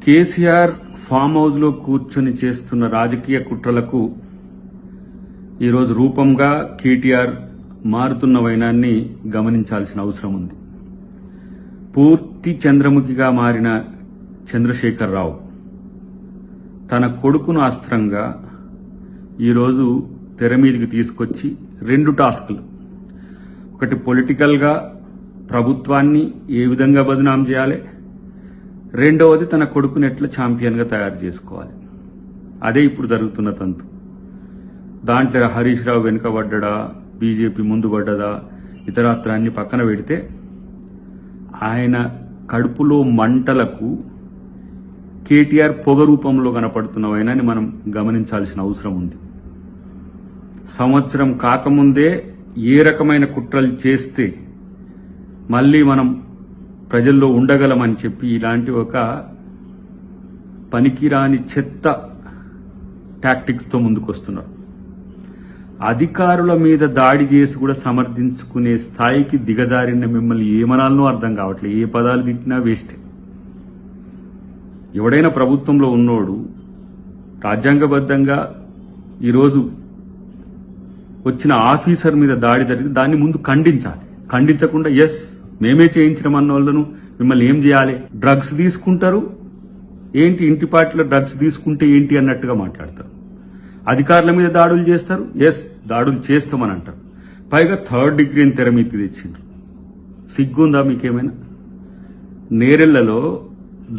KCR farm house లో కూర్చొని చేస్తున్న రాజకీయ కుట్రలకు ఈరోజు రూపంగా కేటీఆర్ మారుతున్న వైనాన్ని గమనించాల్సిన అవసరం ఉంది. పూర్తి చంద్రముఖిగా మారిన చంద్రశేఖరరావు తన కొడుకును అస్త్రంగా ఈరోజు తెర మీదికి తీసుకొచ్చి రెండు టాస్కులు, ఒకటి పొలిటికల్గా ప్రభుత్వాన్ని ఏ విధంగా బదనాం చేయాలి, రెండవది తన కొడుకుని ఎట్లా ఛాంపియన్గా తయారు చేసుకోవాలి. అదే ఇప్పుడు జరుగుతున్న తంతు. దాంట్లో హరీష్ రావు వెనుకబడ్డా, బీజేపీ ముందు పడ్డదా, ఇతరాత్రాన్ని పక్కన పెడితే ఆయన కడుపులో మంటలకు కేటీఆర్ పొగ రూపంలో కనపడుతున్నవైనాన్ని మనం గమనించాల్సిన అవసరం ఉంది. సంవత్సరం కాకముందే ఏ రకమైన కుట్రలు చేస్తే మళ్లీ మనం ప్రజల్లో ఉండగలమని చెప్పి ఇలాంటి ఒక పనికిరాని చెత్త టాక్టిక్స్తో ముందుకొస్తున్నారు. అధికారుల మీద దాడి చేసి కూడా సమర్థించుకునే స్థాయికి దిగజారిన మిమ్మల్ని ఏమనాలనో అర్థం కావట్లేదు. ఏ పదాలు తిట్టినా వేస్టే. ఎవడైనా ప్రభుత్వంలో ఉన్నోడు రాజ్యాంగబద్ధంగా ఈరోజు వచ్చిన ఆఫీసర్ మీద దాడి జరిగి దాన్ని ముందు ఖండించాలి. ఖండించకుండా ఎస్ మేమే చేయించడం అన్న వాళ్ళను మిమ్మల్ని ఏం చేయాలి, డ్రగ్స్ తీసుకుంటారు ఏంటి, ఇంటిపాటిలో డ్రగ్స్ తీసుకుంటే ఏంటి అన్నట్టుగా మాట్లాడతారు. అధికారుల మీద దాడులు చేస్తారు, ఎస్ దాడులు చేస్తామని అంటారు. పైగా 3rd డిగ్రీని తెర మీదకి తెచ్చిండ్రు. సిగ్గుందా మీకేమైనా? నేరెళ్లలో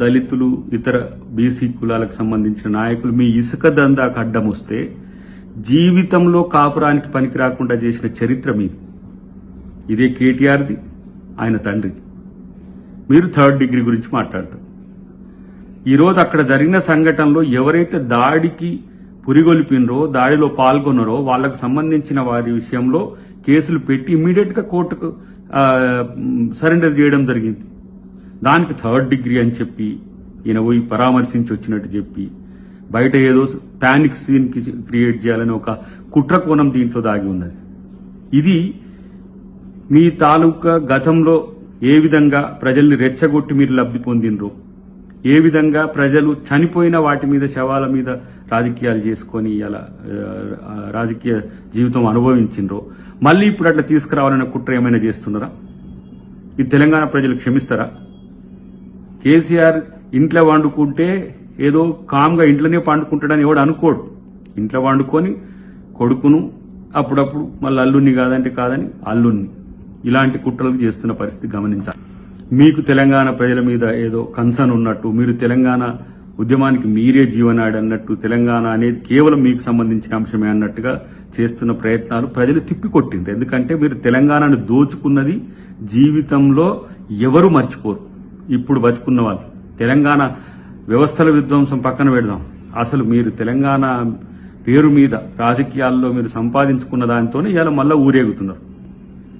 దళితులు, ఇతర బీసీ కులాలకు సంబంధించిన నాయకులు మీ ఇసుక దందాకు అడ్డం వస్తే జీవితంలో కాపురానికి పనికి రాకుండా చేసిన చరిత్ర మీది. ఇదే కేటీఆర్ది, ఆయన తండ్రిది. మీరు 3rd డిగ్రీ గురించి మాట్లాడతారు. ఈరోజు అక్కడ జరిగిన సంఘటనలో ఎవరైతే దాడికి పురిగొల్పినరో, దాడిలో పాల్గొన్నారో వాళ్లకు సంబంధించిన వారి విషయంలో కేసులు పెట్టి ఇమ్మీడియట్ గా కోర్టుకు సరెండర్ చేయడం జరిగింది. దానికి 3rd డిగ్రీ అని చెప్పి ఈయన పోయి పరామర్శించి వచ్చినట్టు చెప్పి బయట ఏదో పానిక్ సీన్ క్రియేట్ చేయాలని ఒక కుట్ర కోణం దీంట్లో దాగి ఉన్నది. ఇది మీ తాలూకా గతంలో ఏ విధంగా ప్రజల్ని రెచ్చగొట్టి మీరు లబ్ధి పొందినరో, ఏ విధంగా ప్రజలు చనిపోయిన వాటి మీద, శవాల మీద రాజకీయాలు చేసుకొని ఇలా రాజకీయ జీవితం అనుభవించినరో, మళ్ళీ ఇప్పుడు అట్లా తీసుకురావాలన్న కుట్ర ఏమైనా చేస్తున్నారా? ఇది తెలంగాణ ప్రజలు క్షమిస్తారా? కేసీఆర్ ఇంట్లో వండుకుంటే ఏదో కామ్గా ఇంట్లోనే పండుకుంటాడని ఎవడు అనుకోడు. ఇంట్లో వండుకొని కొడుకును, అప్పుడప్పుడు మళ్ళీ అల్లుణ్ణి కాదంటే కాదని అల్లుణ్ణి, ఇలాంటి కుట్రలు చేస్తున్న పరిస్థితి గమనించాలి. మీకు తెలంగాణ ప్రజల మీద ఏదో కన్సర్న్ ఉన్నట్టు, మీరు తెలంగాణ ఉద్యమానికి మీరే జీవనాడి అన్నట్టు, తెలంగాణ అనేది కేవలం మీకు సంబంధించిన అంశమే అన్నట్టుగా చేస్తున్న ప్రయత్నాలు ప్రజలు తిప్పికొట్టిండ్రు. ఎందుకంటే మీరు తెలంగాణను దోచుకున్నది జీవితంలో ఎవరు మర్చిపోరు. ఇప్పుడు బతుకున్న వాళ్ళు తెలంగాణ వ్యవస్థల విధ్వంసం పక్కన పెడదాం, అసలు మీరు తెలంగాణ పేరు మీద రాజకీయాల్లో మీరు సంపాదించుకున్న దానితోనే ఇలా మళ్ళా ఊరేగుతున్నారు.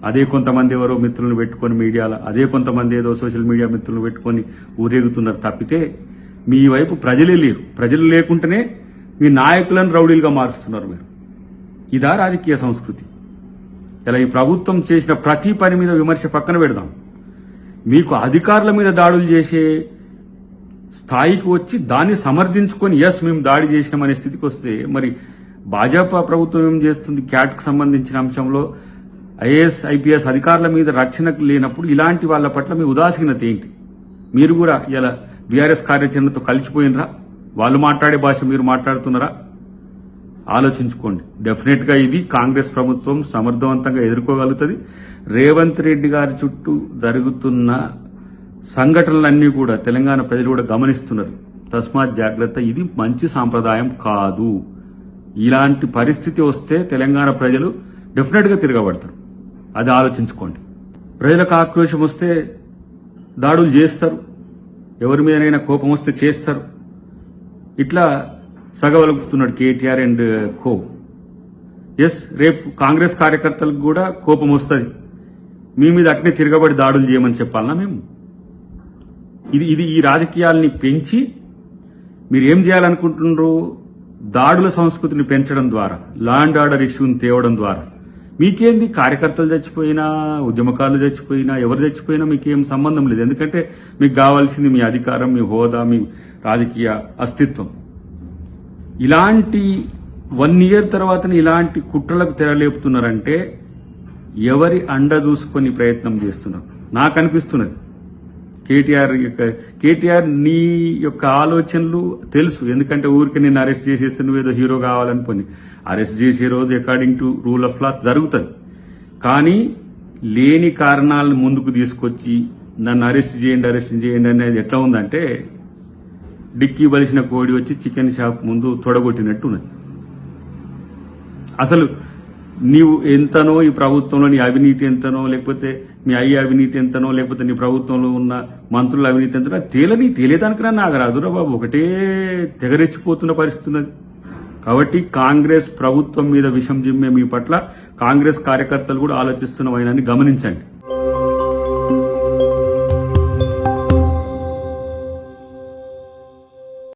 అదే కొంతమంది ఎవరో మిత్రులను పెట్టుకొని మీడియాలో, అదే కొంతమంది ఏదో సోషల్ మీడియా మిత్రులను పెట్టుకొని ఊరేగుతున్నారు తప్పితే మీ వైపు ప్రజలే లేరు. ప్రజలు లేకుంటేనే మీ నాయకులను రౌడీలుగా మారుస్తున్నారు మీరు. ఇదా రాజకీయ సంస్కృతి? ఇలా ఈ ప్రభుత్వం చేసిన ప్రతి పని మీద విమర్శ పక్కన పెడదాం, మీకు అధికారుల మీద దాడులు చేసే స్థాయికి వచ్చి దాన్ని సమర్థించుకొని ఎస్ మేము దాడి చేసినామనే స్థితికి వస్తే మరి భాజపా ప్రభుత్వం ఏం చేస్తుంది? క్యాట్కు సంబంధించిన అంశంలో ఐఏఎస్, ఐపీఎస్ అధికారుల మీద రక్షణకు లేనప్పుడు ఇలాంటి వాళ్ల పట్ల మీ ఉదాసీనత ఏంటి? మీరు కూడా ఇలా బీఆర్ఎస్ కార్యాచరణతో కలిసిపోయినరా? వాళ్ళు మాట్లాడే భాష మీరు మాట్లాడుతున్నారా? ఆలోచించుకోండి. డెఫినెట్ గా ఇది కాంగ్రెస్ ప్రభుత్వం సమర్థవంతంగా ఎదుర్కోగలుగుతుంది. రేవంత్ రెడ్డి గారి చుట్టూ జరుగుతున్న సంఘటనలన్నీ కూడా తెలంగాణ ప్రజలు కూడా గమనిస్తున్నారు. తస్మాత్ జాగ్రత్త, ఇది మంచి సాంప్రదాయం కాదు. ఇలాంటి పరిస్థితి వస్తే తెలంగాణ ప్రజలు డెఫినెట్ గా తిరగబడతారు. అది ఆలోచించుకోండి. ప్రజలకు ఆక్రోశం వస్తే దాడులు చేస్తారు, ఎవరి మీదనైనా కోపం వస్తే చేస్తారు. ఇట్లా సగవలుపుతున్నాడు కేటీఆర్ అండ్ కో. ఎస్, రేపు కాంగ్రెస్ కార్యకర్తలకు కూడా కోపం వస్తుంది. మీ మీద అట్నే తిరగబడి దాడులు చేయమని చెప్పాలనా మేము? ఇది ఈ రాజకీయాల్ని పెంచి మీరు ఏం చేయాలనుకుంటున్నారు? దాడుల సంస్కృతిని పెంచడం ద్వారా, లా అండ్ ఆర్డర్ ఇష్యూని తేవడం ద్వారా మీకేంది కార్యకర్తలు చచ్చిపోయినా ఉద్యమకారులు చచ్చిపోయినా ఎవరు చచ్చిపోయినా మీకేం సంబంధం లేదు. ఎందుకంటే మీకు కావాల్సింది మీ అధికారం, మీ హోదా, మీ రాజకీయ అస్తిత్వం. ఇలాంటి 1 ఇయర్ తర్వాత ఇలాంటి కుట్రలకు తెరలేపుతున్నారంటే ఎవరి అండ చూసుకొని ప్రయత్నం చేస్తున్నారు నాకు అనిపిస్తున్నది. కేటీఆర్ నీ యొక్క ఆలోచనలు తెలుసు. ఎందుకంటే ఊరికి నిన్ను అరెస్ట్ చేసేస్తే నువ్వేదో హీరో కావాలనుకుని అరెస్ట్ చేసే రోజు according to rule of law జరుగుతుంది. కానీ లేని కారణాలను ముందుకు తీసుకొచ్చి నన్ను అరెస్ట్ చేయండి అనేది ఎట్లా ఉందంటే డిక్కీ బలిసిన కోడి వచ్చి చికెన్ షాప్ ముందు తొడగొట్టినట్టు ఉన్నది. అసలు నీవు ఎంతనో ఈ ప్రభుత్వంలో నీ అవినీతి ఎంతనో, లేకపోతే మీ అయ్య అవినీతి ఎంతనో, లేకపోతే నీ ప్రభుత్వంలో ఉన్న మంత్రుల అవినీతి ఎంతనో తేలేదానికన్నా నాకు రాదురా బాబు. ఒకటే తెగరెచ్చిపోతున్న పరిస్థితి ఉన్నది. కాబట్టి కాంగ్రెస్ ప్రభుత్వం మీద విషం జిమ్మే మీ పట్ల కాంగ్రెస్ కార్యకర్తలు కూడా ఆలోచిస్తున్న వైనాన్ని గమనించండి.